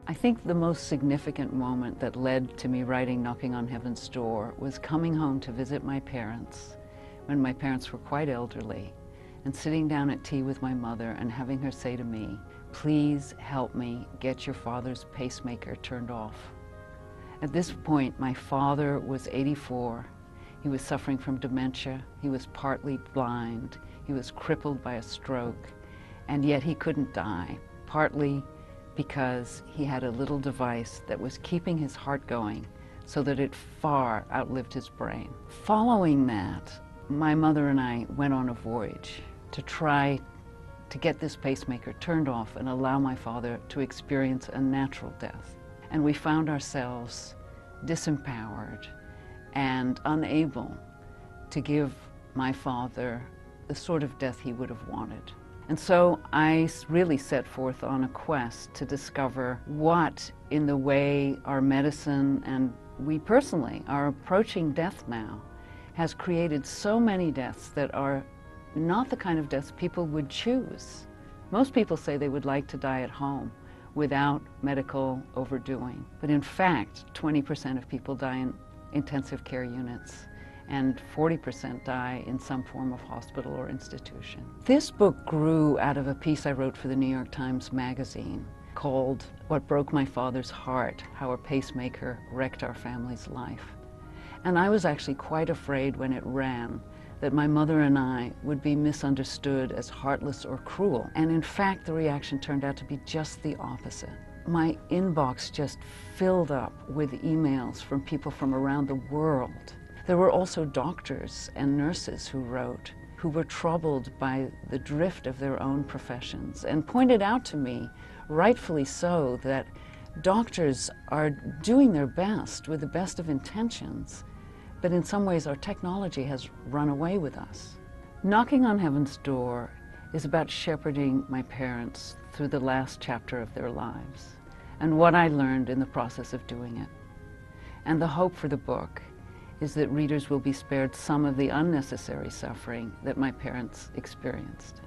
I think the most significant moment that led to me writing Knocking on Heaven's Door was coming home to visit my parents when my parents were quite elderly, and sitting down at tea with my mother and having her say to me, "Please help me get your father's pacemaker turned off." At this point, my father was 84. He was suffering from dementia. He was partly blind. He was crippled by a stroke, and yet he couldn't die, partly because he had a little device that was keeping his heart going so that it far outlived his brain. Following that, my mother and I went on a voyage to try to get this pacemaker turned off and allow my father to experience a natural death. And we found ourselves disempowered and unable to give my father the sort of death he would have wanted. And so I really set forth on a quest to discover what, in the way our medicine and we personally are approaching death now, has created so many deaths that are not the kind of deaths people would choose. Most people say they would like to die at home without medical overdoing. But in fact, 20% of people die in intensive care units, and 40% die in some form of hospital or institution. This book grew out of a piece I wrote for the New York Times Magazine called "What Broke My Father's Heart: How a Pacemaker Wrecked Our Family's Life." And I was actually quite afraid when it ran that my mother and I would be misunderstood as heartless or cruel. And in fact, the reaction turned out to be just the opposite. My inbox just filled up with emails from people from around the world. There were also doctors and nurses who wrote, who were troubled by the drift of their own professions and pointed out to me, rightfully so, that doctors are doing their best with the best of intentions, but in some ways our technology has run away with us. Knocking on Heaven's Door is about shepherding my parents through the last chapter of their lives and what I learned in the process of doing it. And the hope for the book is that readers will be spared some of the unnecessary suffering that my parents experienced.